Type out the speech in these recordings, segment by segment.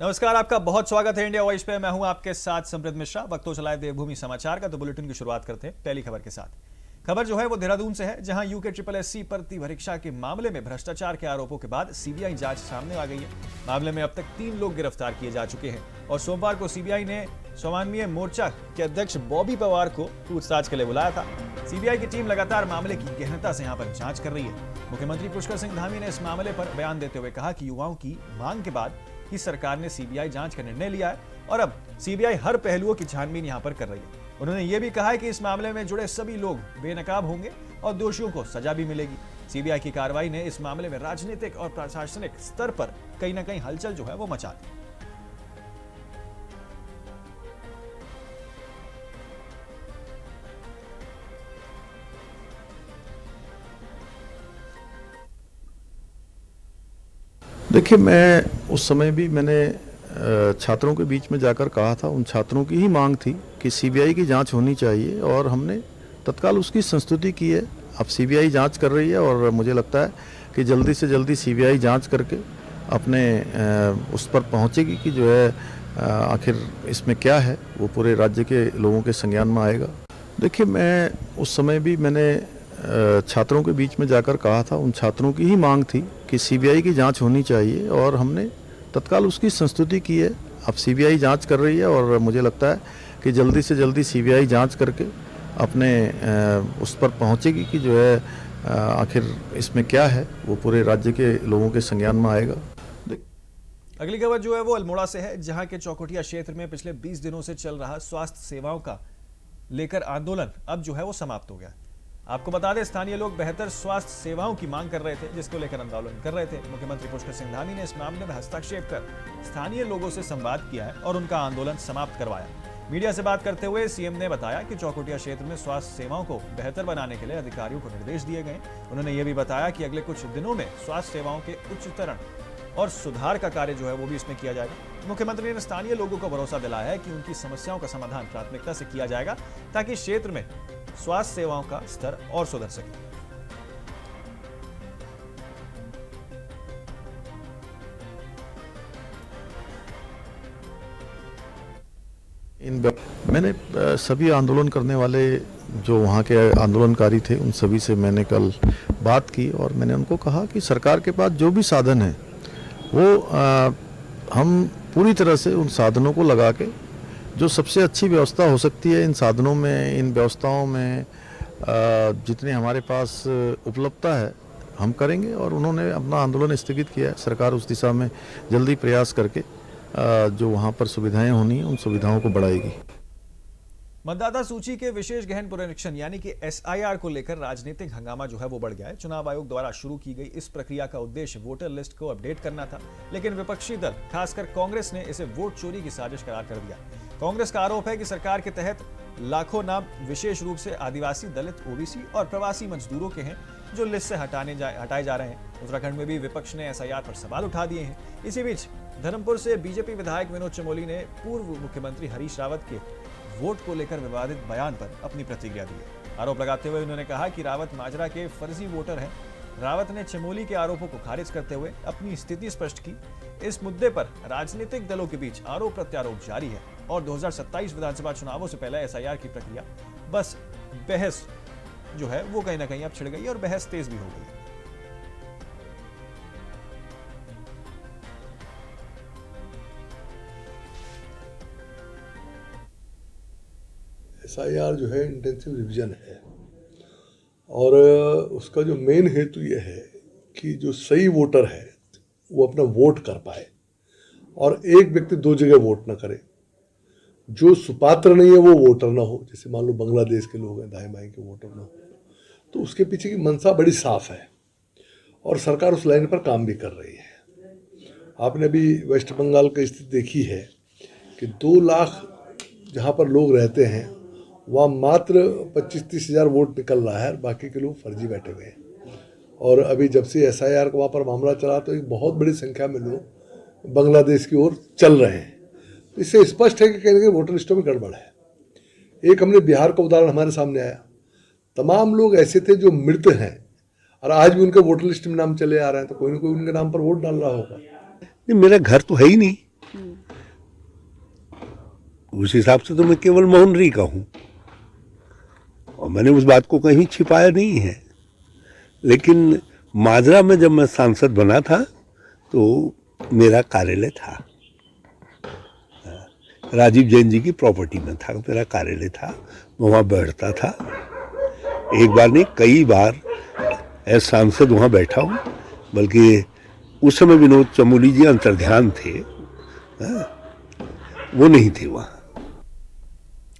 नमस्कार, आपका बहुत स्वागत है इंडिया वॉइस पे। मैं हूं आपके साथ समृद्ध मिश्रा। वक्त हो चला है देवभूमि समाचार का, तो बुलेटिन की शुरुआत करते हैं पहली खबर के साथ। खबर जो है वो देहरादून से है, जहां यूके SSC भर्ती परीक्षा के मामले में भ्रष्टाचार के आरोपों के बाद सीबीआई जांच सामने आ गई है। मामले में अब तक 3 लोग गिरफ्तार किए जा चुके हैं और सोमवार को सीबीआई ने स्वाभिमानी मोर्चा के अध्यक्ष बॉबी पवार को पूछताछ के लिए बुलाया था। सीबीआई की टीम लगातार मामले की गहनता से यहाँ पर जांच कर रही है। मुख्यमंत्री पुष्कर सिंह धामी ने इस मामले पर बयान देते हुए कहा कि युवाओं की मांग के बाद ही सरकार ने सीबीआई जांच का निर्णय लिया है और अब सीबीआई हर पहलुओं की छानबीन यहां पर कर रही है। उन्होंने ये भी कहा है कि इस मामले में जुड़े सभी लोग बेनकाब होंगे और दोषियों को सजा भी मिलेगी। सीबीआई की कार्रवाई ने इस मामले में राजनीतिक और प्रशासनिक स्तर पर कहीं ना कहीं हलचल जो है वो मचा दी। देखिए, मैं उस समय भी मैंने छात्रों के बीच में जाकर कहा था, उन छात्रों की ही मांग थी कि सीबीआई की जांच होनी चाहिए और हमने तत्काल उसकी संस्तुति की है। अब सीबीआई जांच कर रही है और मुझे लगता है कि जल्दी से जल्दी सीबीआई जांच करके अपने उस पर पहुंचेगी कि जो है आखिर इसमें क्या है, वो पूरे राज्य के लोगों के संज्ञान में आएगा। देखिए, मैं उस समय भी मैंने छात्रों के बीच में जाकर कहा था, उन छात्रों की ही मांग थी कि सीबीआई की जांच होनी चाहिए और हमने तत्काल उसकी संस्तुति की है। अब सीबीआई जांच कर रही है और मुझे लगता है कि जल्दी से जल्दी सीबीआई जांच करके अपने उस पर पहुंचेगी कि जो है आखिर इसमें क्या है, वो पूरे राज्य के लोगों के संज्ञान में आएगा। अगली खबर जो है वो अल्मोड़ा से है, जहां के चौकुटिया क्षेत्र में पिछले 20 दिनों से चल रहा स्वास्थ्य सेवाओं का लेकर आंदोलन अब जो है वो समाप्त हो गया। आपको बता दें, स्थानीय लोग बेहतर स्वास्थ्य सेवाओं की मांग कर रहे थे, जिसको लेकर आंदोलन कर रहे थे। मुख्यमंत्री पुष्कर सिंह धामी ने इस मामले में हस्तक्षेप कर स्थानीय लोगों से संवाद किया है और उनका आंदोलन समाप्त करवाया। मीडिया से बात करते हुए सीएम ने बताया कि चौकुटिया क्षेत्र में स्वास्थ्य सेवाओं को बेहतर बनाने के लिए अधिकारियों को निर्देश दिए गए। उन्होंने ये भी बताया कि अगले कुछ दिनों में स्वास्थ्य सेवाओं के उच्चतरण और सुधार का कार्य जो है वो भी इसमें किया जाएगा। मुख्यमंत्री ने स्थानीय लोगों को भरोसा दिलाया है कि उनकी समस्याओं का समाधान प्राथमिकता से किया जाएगा, ताकि क्षेत्र में स्वास्थ्य सेवाओं का स्तर और सुधर सके। मैंने सभी आंदोलन करने वाले जो वहाँ के आंदोलनकारी थे, उन सभी से मैंने कल बात की और मैंने उनको कहा कि सरकार के पास जो भी साधन है वो हम पूरी तरह से उन साधनों को लगा के जो सबसे अच्छी व्यवस्था हो सकती है इन साधनों में, इन व्यवस्थाओं में जितने हमारे पास उपलब्धता है हम करेंगे। और उन्होंने अपना आंदोलन स्थगित किया है। सरकार उस दिशा में जल्दी प्रयास करके जो वहाँ पर सुविधाएं होनी है उन सुविधाओं को बढ़ाएगी। मतदाता सूची के विशेष गहन पुनरीक्षण यानी कि SIR को लेकर राजनीतिक हंगामा जो है वो बढ़ गया है। चुनाव आयोग द्वारा शुरू की गई इस प्रक्रिया का उद्देश्य वोटर लिस्ट को अपडेट करना था, लेकिन विपक्षी दल खासकर कांग्रेस ने इसे वोट चोरी की साजिश करार कर दिया। कांग्रेस का आरोप है कि सरकार के तहत लाखों नाम विशेष रूप से आदिवासी, दलित, OBC और प्रवासी मजदूरों के हैं, जो लिस्ट से हटाए जा रहे हैं। उत्तराखंड में भी विपक्ष ने SIR पर सवाल उठा दिए हैं। इसी बीच धर्मपुर से बीजेपी विधायक विनोद चमोली ने पूर्व मुख्यमंत्री हरीश रावत के वोट को लेकर विवादित बयान पर अपनी प्रतिक्रिया दी है। आरोप लगाते हुए उन्होंने कहा कि रावत माजरा के फर्जी वोटर हैं। रावत ने चमोली के आरोपों को खारिज करते हुए अपनी स्थिति स्पष्ट की। इस मुद्दे पर राजनीतिक दलों के बीच आरोप प्रत्यारोप जारी है और 2027 विधानसभा चुनावों से पहले SIR की प्रक्रिया बस बहस जो है वो कहीं ना कहीं अब छिड़ गई और बहस तेज भी हो गई। SIR जो है इंटेंसिव रिवीजन है और उसका जो मेन हेतु ये है कि जो सही वोटर है वो अपना वोट कर पाए और एक व्यक्ति 2 जगह वोट ना करे। जो सुपात्र नहीं है वो वोटर ना हो, जैसे मान लो बांग्लादेश के लोग हैं, दाएं बाएं के वोटर ना हो। तो उसके पीछे की मंशा बड़ी साफ है और सरकार उस लाइन पर काम भी कर रही है। आपने अभी वेस्ट बंगाल की स्थिति देखी है कि 2 लाख जहाँ पर लोग रहते हैं वहाँ मात्र 25-30 हज़ार वोट निकल रहा है, बाकी के लोग फर्जी बैठे हुए हैं। और अभी जब से SIR का वहाँ पर मामला चला तो एक बहुत बड़ी संख्या में लोग बांग्लादेश की ओर चल रहे हैं। तो इससे स्पष्ट है कि कहीं ना कहीं वोटर लिस्टों में गड़बड़ है। एक हमने बिहार का उदाहरण हमारे सामने आया, तमाम लोग ऐसे थे जो मृत हैं और आज भी उनके वोटर लिस्ट में नाम चले आ रहे हैं, तो कोई ना कोई उनके नाम पर वोट डाल रहा होगा। नहीं, मेरा घर तो है ही नहीं, उस हिसाब से तो मैं केवल मोहनरी का हूँ और मैंने उस बात को कहीं छिपाया नहीं है। लेकिन माजरा में जब मैं सांसद बना था तो मेरा कार्यालय था, राजीव जैन जी की प्रॉपर्टी में था मेरा कार्यालय था, मैं वहाँ बैठता था। एक बार नहीं, कई बार एज सांसद वहाँ बैठा हूँ, बल्कि उस समय विनोद चमोली जी अंतर्ध्यान थे, वो नहीं थे वहाँ।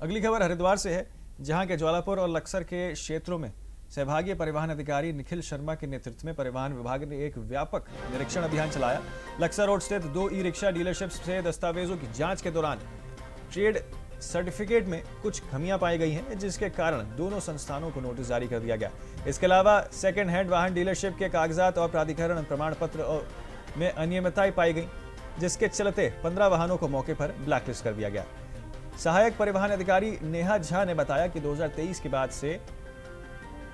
अगली खबर हरिद्वार से है, जहां के ज्वालापुर और लक्सर के क्षेत्रों में सहभागी परिवहन अधिकारी निखिल शर्मा के नेतृत्व में परिवहन विभाग ने एक व्यापक निरीक्षण अभियान चलाया। लक्सर रोड स्थित 2 ई रिक्शा डीलरशिप से दस्तावेजों की जांच के दौरान ट्रेड सर्टिफिकेट में कुछ खामियां पाई गई हैं, जिसके कारण दोनों संस्थानों को नोटिस जारी कर दिया गया। इसके अलावा सेकेंड हैंड वाहन डीलरशिप के कागजात और प्राधिकरण प्रमाण पत्र में अनियमितताएं पाई गई, जिसके चलते 15 वाहनों को मौके पर ब्लैकलिस्ट कर दिया गया। सहायक परिवहन अधिकारी नेहा झा ने बताया कि 2023 के बाद से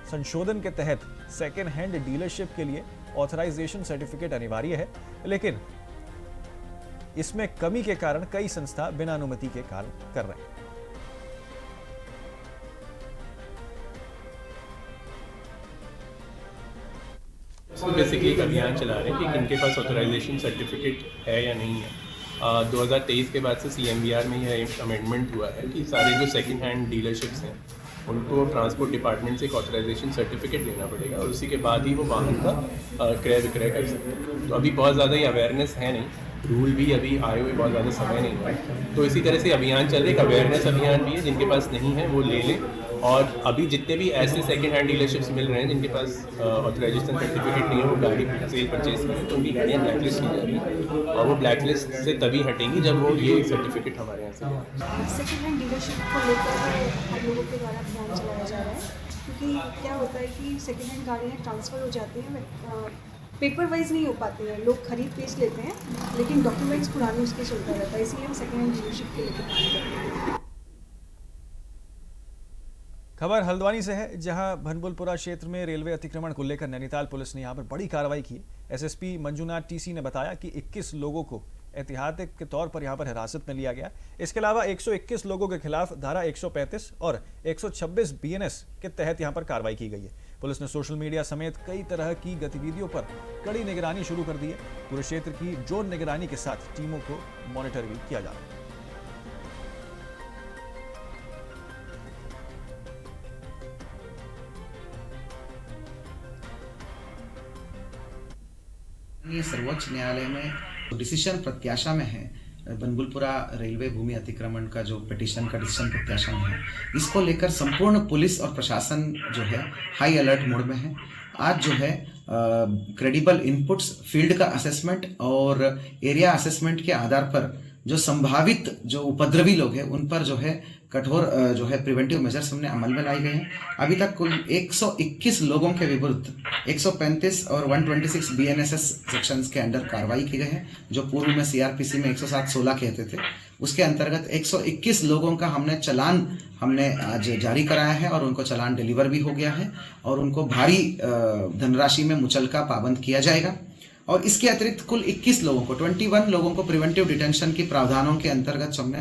संशोधन के तहत सेकेंड हैंड डीलरशिप के लिए ऑथराइजेशन सर्टिफिकेट अनिवार्य है, लेकिन इसमें कमी के कारण कई संस्था बिना अनुमति के कार्य कर रहे हैं। बेसिकली एक अभियान चला रहे हैं कि किनके पास ऑथराइजेशन सर्टिफिकेट है या नहीं है। 2023 के बाद से CMVR में यह अमेंडमेंट हुआ है कि सारे जो सेकंड हैंड डीलरशिप्स हैं उनको ट्रांसपोर्ट डिपार्टमेंट से एक ऑथराइजेशन सर्टिफिकेट लेना पड़ेगा और उसी के बाद ही वो वाहन का क्रय विक्रय कर सकते हैं। तो अभी बहुत ज़्यादा ये अवेयरनेस है नहीं, रूल भी अभी आए हुए बहुत ज़्यादा समय नहीं हुआ है, तो इसी तरह से अभियान चल रहा है। एक अवेयरनेस अभियान भी है, जिनके पास नहीं है वो ले लें। और अभी जितने भी ऐसे सेकंड हैंड डीलरशिप्स मिल रहे हैं जिनके पास ऑथराइजेशन सर्टिफिकेट नहीं है, वो गाड़ी सेल परचेज करें तो उनकी गाड़ियाँ ब्लैकलिस्ट की जा रही हैं और वो ब्लैकलिस्ट से तभी हटेंगी जब वो ये सर्टिफिकेट हमारे यहाँ से। सेकेंड हैंड डीलरशिप को लेकर हम लोगों के द्वारा अभियान चलाया जा रहा है, क्योंकि क्या होता है कि सेकेंड हैंड गाड़ियाँ ट्रांसफ़र हो जाती हैं, पेपर वाइज नहीं हो पाती हैं, लोग खरीद बेच लेते हैं लेकिन डॉक्यूमेंट्स पुराने उसके चलता रहता है, इसीलिए हम सेकेंड हैंड डीलरशिप के लेकर काम कर रहे हैं। खबर हल्द्वानी से है, जहां भनबुलपुरा क्षेत्र में रेलवे अतिक्रमण को लेकर नैनीताल पुलिस ने यहां पर बड़ी कार्रवाई की है। SSP मंजुनाथ TC ने बताया कि 21 लोगों को एहतियात के तौर पर यहां पर हिरासत में लिया गया। इसके अलावा 121 लोगों के खिलाफ धारा 135 और 126 BNS के तहत यहां पर कार्रवाई की गई है। पुलिस ने सोशल मीडिया समेत कई तरह की गतिविधियों पर कड़ी निगरानी शुरू कर दी है। पूरे क्षेत्र की ड्रोन निगरानी के साथ टीमों को मॉनिटर भी किया जा रहा है। सर्वोच्च न्यायालय में डिसीजन प्रत्याशा में है। बनबुलपुरा रेलवे भूमि अतिक्रमण का जो पिटीशन का डिसीजन प्रत्याशा में है, इसको लेकर संपूर्ण पुलिस और प्रशासन जो है हाई अलर्ट मोड में है। आज जो है क्रेडिबल इनपुट्स, फील्ड का असेसमेंट और एरिया असेसमेंट के आधार पर जो संभावित जो उपद्रवी लोग हैं उन पर जो है कठोर जो है प्रिवेंटिव मेजर्स हमने अमल में लाई गए हैं। अभी तक कुल 121 लोगों के विरुद्ध 135 और 126 BNSS सेक्शंस के अंडर कार्रवाई की गई है, जो पूर्व में CRPC में 107-16 कहते थे। उसके अंतर्गत 121 लोगों का हमने आज जारी कराया है और उनको चालान डिलीवर भी हो गया है और उनको भारी धनराशि में मुचलका पाबंद किया जाएगा। और इसके अतिरिक्त कुल 21 लोगों को 21 लोगों को प्रिवेंटिव डिटेंशन की प्रावधानों के अंतर्गत हमने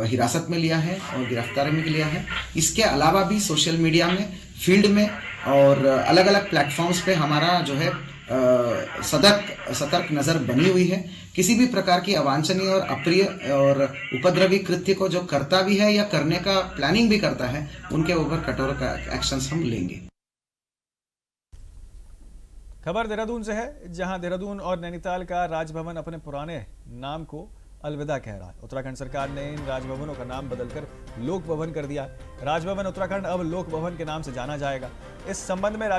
हिरासत में लिया है और गिरफ्तारी में लिया है। इसके अलावा भी सोशल मीडिया में, फील्ड में और अलग अलग प्लेटफॉर्म्स पे हमारा जो है सतर्क नज़र बनी हुई है। किसी भी प्रकार की अवांछनीय और अप्रिय और उपद्रवी कृत्य को जो करता भी है या करने का प्लानिंग भी करता है, उनके ऊपर कठोर एक्शंस हम लेंगे। खबर देहरादून से है, जहां देहरादून और नैनीताल का राजभवन अपने पुराने नाम को अलविदा कह रहा है। उत्तराखंड सरकार ने इन राजभवनों का नाम बदलकर लोक भवन कर दिया। राजभवन उत्तराखंड अब लोक भवन के नाम से जाना जाएगा। इस संबंध में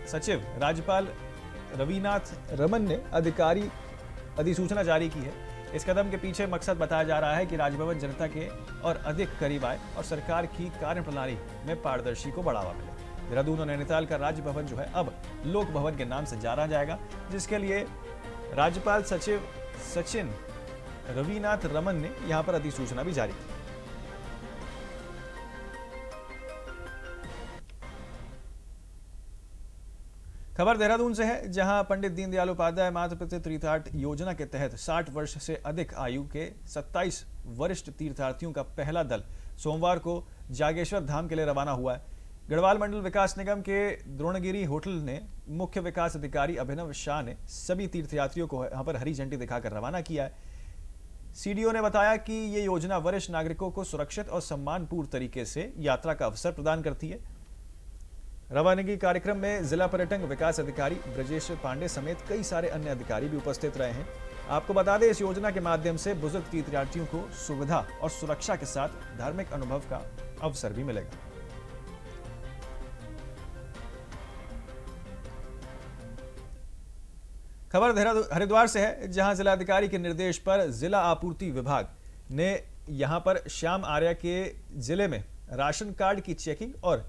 सचिव राज्यपाल रविनाथ रमन ने अधिसूचना जारी की है। इस कदम के पीछे मकसद बताया जा रहा है कि राजभवन जनता के और अधिक करीब आए और सरकार की कार्यप्रणाली में पारदर्शी को बढ़ावा मिले। देहरादून और नैनीताल का राजभवन जो है अब लोक भवन के नाम से जाना जाएगा, जिसके लिए राज्यपाल सचिव रविनाथ रमन ने यहां पर अधिसूचना भी जारी की। खबर देहरादून से है, जहां पंडित दीनदयाल उपाध्याय मातृ पितृ तीर्थाट योजना के तहत 60 वर्ष से अधिक आयु के 27 वरिष्ठ तीर्थार्थियों का पहला दल सोमवार को जागेश्वर धाम के लिए रवाना हुआ है। गढ़वाल मंडल विकास निगम के द्रोणगिरी होटल ने मुख्य विकास अधिकारी अभिनव शाह ने सभी तीर्थयात्रियों को यहां पर हरी झंडी दिखाकर रवाना किया है। सीडीओ ने बताया कि ये योजना वरिष्ठ नागरिकों को सुरक्षित और सम्मानपूर्ण तरीके से यात्रा का अवसर प्रदान करती है। रवानगी कार्यक्रम में जिला पर्यटन विकास अधिकारी ब्रजेश पांडे समेत कई सारे अन्य अधिकारी भी उपस्थित रहे हैं। आपको बता दें, इस योजना के माध्यम से बुजुर्ग तीर्थयात्रियों को सुविधा और सुरक्षा के साथ धार्मिक अनुभव का अवसर भी मिलेगा। खबर हरिद्वार से है, जहां जिलाधिकारी के निर्देश पर जिला आपूर्ति विभाग ने यहां पर श्याम आर्या के जिले में राशन कार्ड की चेकिंग और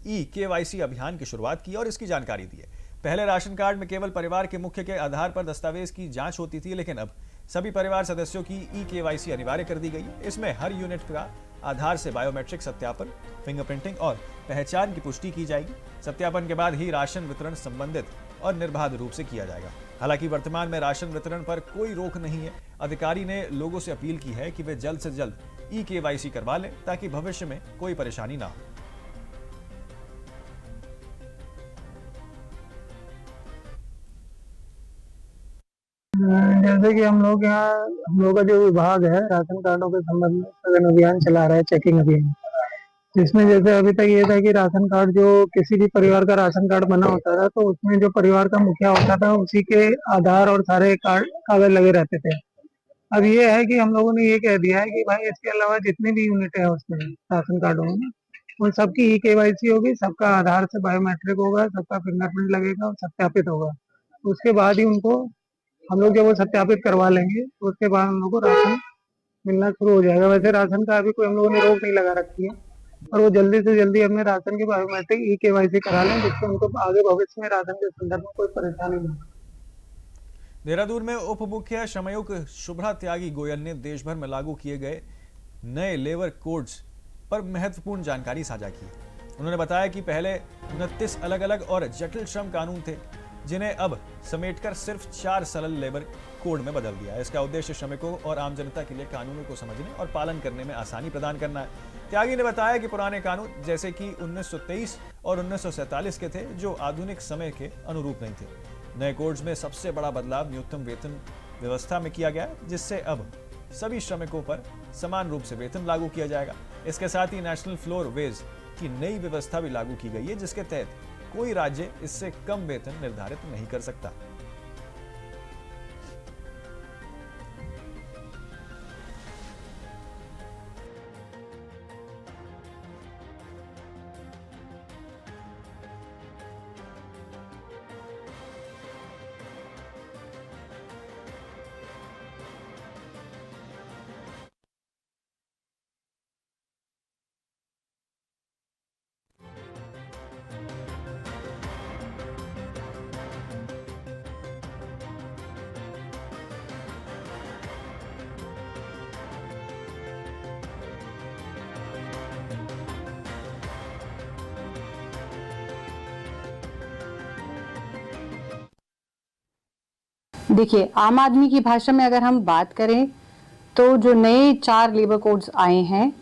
KYC अभियान की शुरुआत की और इसकी जानकारी दी है। पहले राशन कार्ड में केवल परिवार के मुख्य के आधार पर दस्तावेज की जांच होती थी, लेकिन अब सभी परिवार सदस्यों की KYC अनिवार्य कर दी गई है। इसमें हर यूनिट का आधार से बायोमेट्रिक सत्यापन, फिंगरप्रिंटिंग और पहचान की पुष्टि की जाएगी। सत्यापन के बाद ही राशन वितरण संबंधित और निर्बाध रूप से किया जाएगा। हालांकि वर्तमान में राशन वितरण पर कोई रोक नहीं है। अधिकारी ने लोगों से अपील की है कि वे जल्द से जल्द KYC करवा लें, ताकि भविष्य में कोई परेशानी ना हो। जैसे कि हम लोग का जो विभाग है राशन कार्डों के संबंध में सघन अभियान चला रहा है, चेकिंग अभियान, जिसमें जैसे अभी तक ये था कि राशन कार्ड जो किसी भी परिवार का राशन कार्ड बना होता था, तो उसमें जो परिवार का मुखिया होता था उसी के आधार और सारे कागज लगे रहते थे। अब ये है कि हम लोगों ने ये कह दिया है कि भाई इसके अलावा जितनी भी यूनिट है उसमें राशन कार्डों में, उन सबकी KYC होगी, सबका आधार से बायोमेट्रिक होगा, सबका फिंगरप्रिंट लगेगा और सत्यापित होगा। उसके बाद ही उनको हम लोग जब वो सत्यापित करवा लेंगे तो उसके बाद हम लोग को राशन मिलना शुरू हो जाएगा। वैसे राशन का अभी कोई हम लोगों ने रोक नहीं लगा रखी है, और वो जल्दी से जल्दी अपने राशन की बायोमेट्रिक KYC करा लें, जिससे उनको आगे भविष्य में राशन के संदर्भ में कोई परेशानी नहीं हो। देहरादून में उप मुख्य श्रमयुक्त शुभ्रा त्यागी गोयल ने देश भर में लागू किए गए नए लेबर कोड्स पर महत्वपूर्ण जानकारी साझा की। उन्होंने बताया कि पहले 29 अलग अलग और जटिल श्रम कानून थे, जिन्हें अब समेटकर सिर्फ 4 सरल लेबर कोड में बदल दिया है। इसका उद्देश्य श्रमिकों और आम जनता के लिए कानूनों को समझने और पालन करने में आसानी प्रदान करना है। त्यागी ने बताया कि पुराने कानून जैसे कि 1923 और 1947 के थे, जो आधुनिक समय के अनुरूप नहीं थे। नए कोड्स में सबसे बड़ा बदलाव न्यूनतम वेतन व्यवस्था में किया गया, जिससे अब सभी श्रमिकों पर समान रूप से वेतन लागू किया जाएगा। इसके साथ ही नेशनल फ्लोर वेज की नई व्यवस्था भी लागू की गई है, जिसके तहत कोई राज्य इससे कम वेतन निर्धारित नहीं कर सकता। देखिए, आम आदमी की भाषा में अगर हम बात करें तो जो नए 4 लेबर कोड्स आए हैं,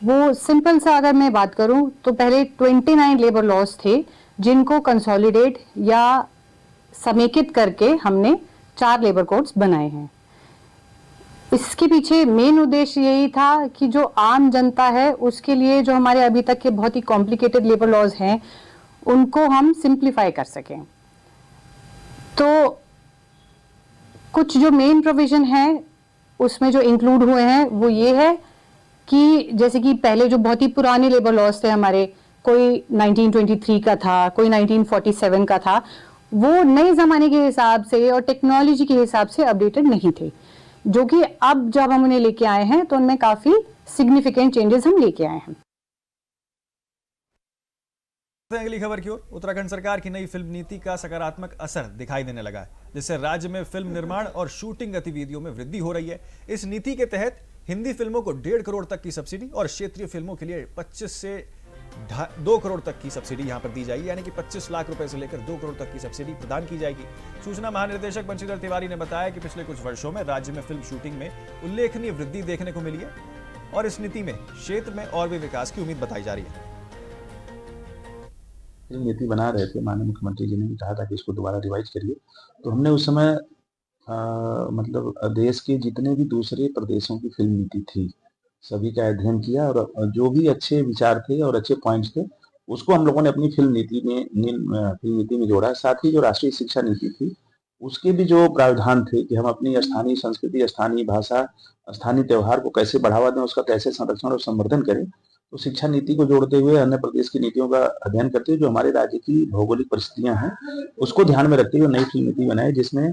वो सिंपल सा अगर मैं बात करूं तो पहले 29 लेबर लॉज थे, जिनको कंसोलिडेट या समेकित करके हमने 4 लेबर कोड्स बनाए हैं। इसके पीछे मेन उद्देश्य यही था कि जो आम जनता है उसके लिए जो हमारे अभी तक के बहुत ही कॉम्प्लिकेटेड लेबर लॉज हैं, उनको हम सिंप्लीफाई कर सकें। तो कुछ जो मेन प्रोविजन है उसमें जो इंक्लूड हुए हैं वो ये है कि जैसे कि पहले जो बहुत ही पुराने लेबर लॉज थे हमारे, कोई 1923 का था, कोई 1947 का था, वो नए ज़माने के हिसाब से और टेक्नोलॉजी के हिसाब से अपडेटेड नहीं थे, जो कि अब जब हम उन्हें लेके आए हैं तो उनमें काफ़ी सिग्निफिकेंट चेंजेस हम लेके आए हैं। अगली खबर की ओर, उत्तराखंड सरकार की नई फिल्म नीति का सकारात्मक असर दिखाई देने लगा है, जिससे राज्य में फिल्म निर्माण और शूटिंग गतिविधियों में वृद्धि हो रही है। इस नीति के तहत हिंदी फिल्मों को 1.5 करोड़ तक की सब्सिडी और क्षेत्रीय फिल्मों के लिए 25 से 2 करोड़ तक की सब्सिडी यहां पर दी जाएगी, यानी कि 25 लाख रुपए से लेकर 2 करोड़ तक की सब्सिडी प्रदान की जाएगी। सूचना महानिदेशक बंशीधर तिवारी ने बताया कि पिछले कुछ वर्षों में राज्य में फिल्म शूटिंग में उल्लेखनीय वृद्धि देखने को मिली है और इस नीति में क्षेत्र में और भी विकास की उम्मीद बताई जा रही है। फिल्म नीति बना रहे थे, माननीय मुख्यमंत्री जी ने भी कहा था कि इसको दोबारा रिवाइज करिए, तो हमने उस समय मतलब देश के जितने भी दूसरे प्रदेशों की फिल्म नीति थी सभी का अध्ययन किया और जो भी अच्छे विचार थे और अच्छे पॉइंट्स थे उसको हम लोगों ने अपनी फिल्म नीति में जोड़ा। साथ ही जो राष्ट्रीय शिक्षा नीति थी उसके भी जो प्रावधान थे कि हम अपनी स्थानीय संस्कृति, स्थानीय भाषा, स्थानीय त्योहार को कैसे बढ़ावा दें, उसका कैसे संरक्षण और संवर्धन करें, तो शिक्षा नीति को जोड़ते हुए अन्य प्रदेश की नीतियों का अध्ययन करते हुए जो हमारे राज्य की भौगोलिक परिस्थितियां हैं उसको ध्यान में रखते हुए नई फिल्म नीति बनाई जिसमें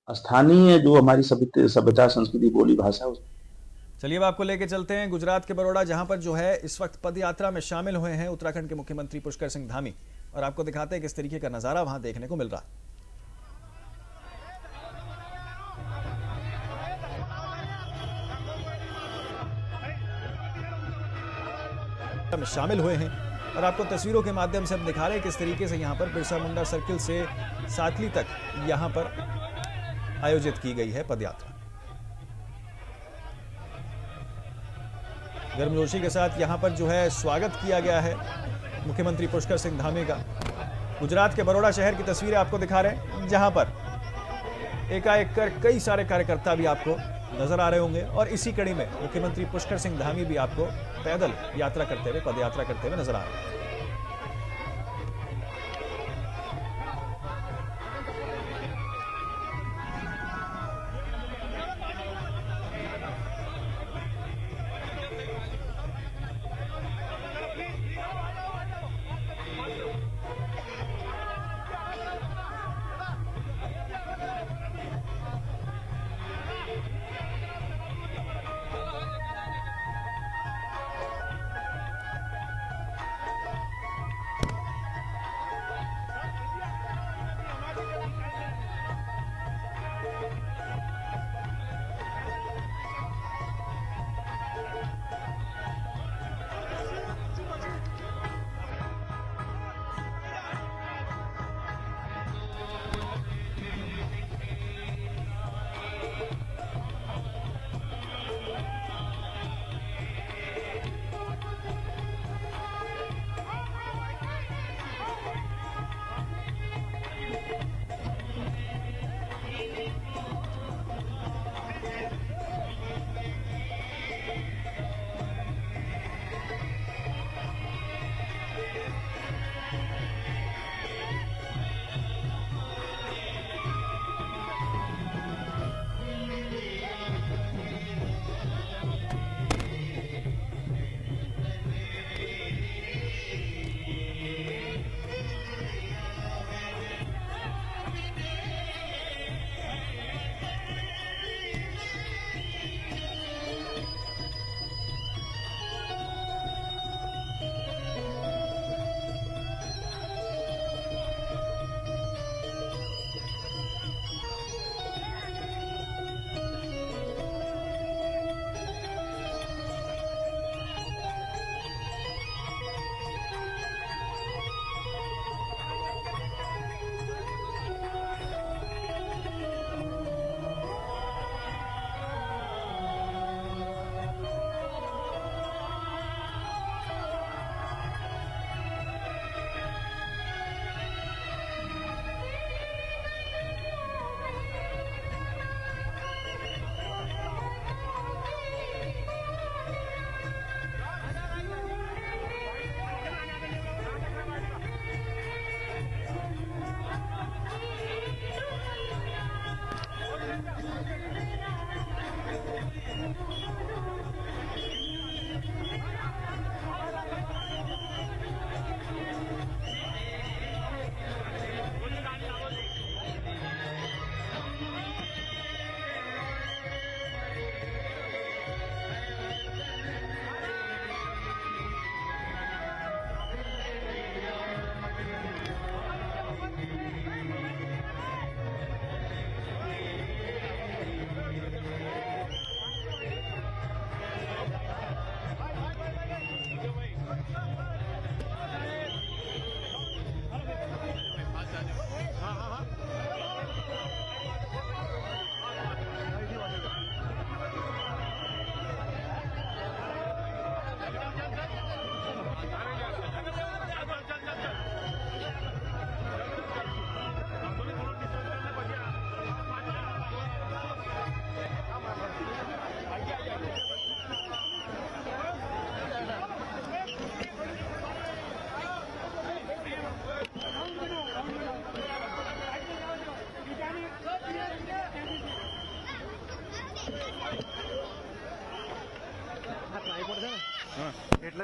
स्थानीय जो हमारी सभ्यता, संस्कृति, बोली, भाषा। चलिए अब आपको लेके चलते हैं गुजरात के बड़ौदा, जहां पर जो है इस वक्त पद यात्रा में शामिल हुए हैं उत्तराखंड के मुख्यमंत्री पुष्कर सिंह धामी, और आपको दिखाते हैं किस तरीके का नजारा वहां देखने को मिल रहा है। में शामिल हुए हैं और आपको तस्वीरों के माध्यम से हम दिखा रहे हैं किस तरीके से यहां पर बिरसा मुंडा सर्किल से सातली तक यहां पर आयोजित की गई है पदयात्रा। गर्मजोशी के साथ यहां पर जो है स्वागत किया गया है मुख्यमंत्री पुष्कर सिंह धामी का। गुजरात के बड़ौदा शहर की तस्वीरें आपको दिखा रहे हैं जहां पर एकाएक कर कई सारे कार्यकर्ता भी आपको नजर आ रहे होंगे और इसी कड़ी में मुख्यमंत्री पुष्कर सिंह धामी भी आपको पैदल यात्रा करते हुए, पदयात्रा करते हुए नजर आ रहे हैं।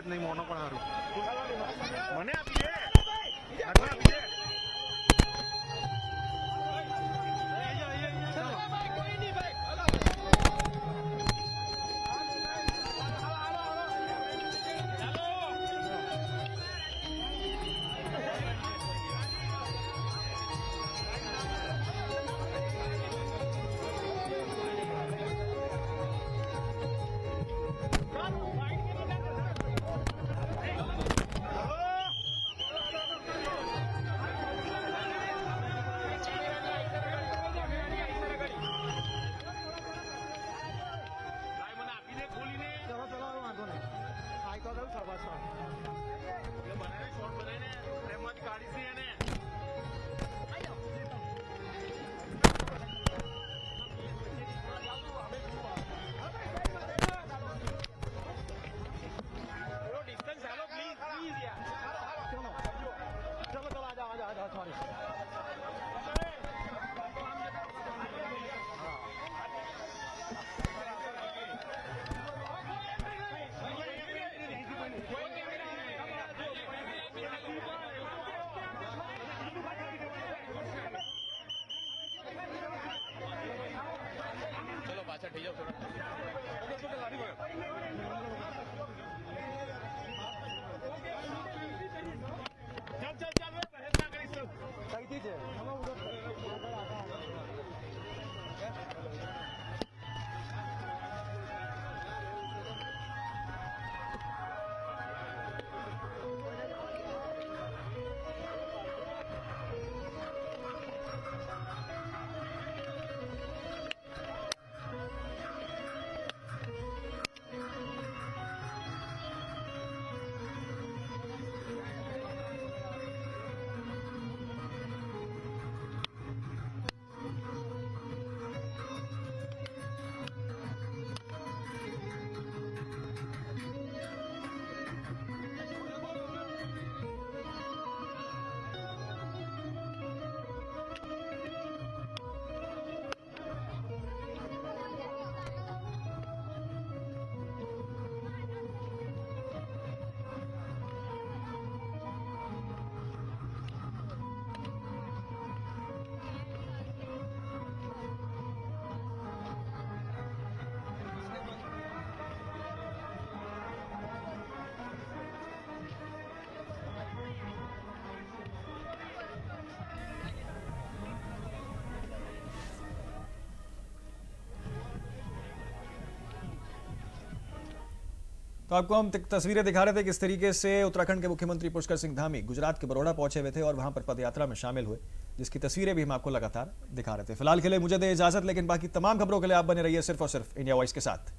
નહીં મોનો પણ હારું મને આપી દે तो आपको हम तस्वीरें दिखा रहे थे किस तरीके से उत्तराखंड के मुख्यमंत्री पुष्कर सिंह धामी गुजरात के बड़ौदा पहुंचे हुए थे और वहां पर पदयात्रा में शामिल हुए, जिसकी तस्वीरें भी हम आपको लगातार दिखा रहे थे। फिलहाल के लिए मुझे दे इजाजत, लेकिन बाकी तमाम खबरों के लिए आप बने रहिए सिर्फ और सिर्फ इंडिया वॉइस के साथ।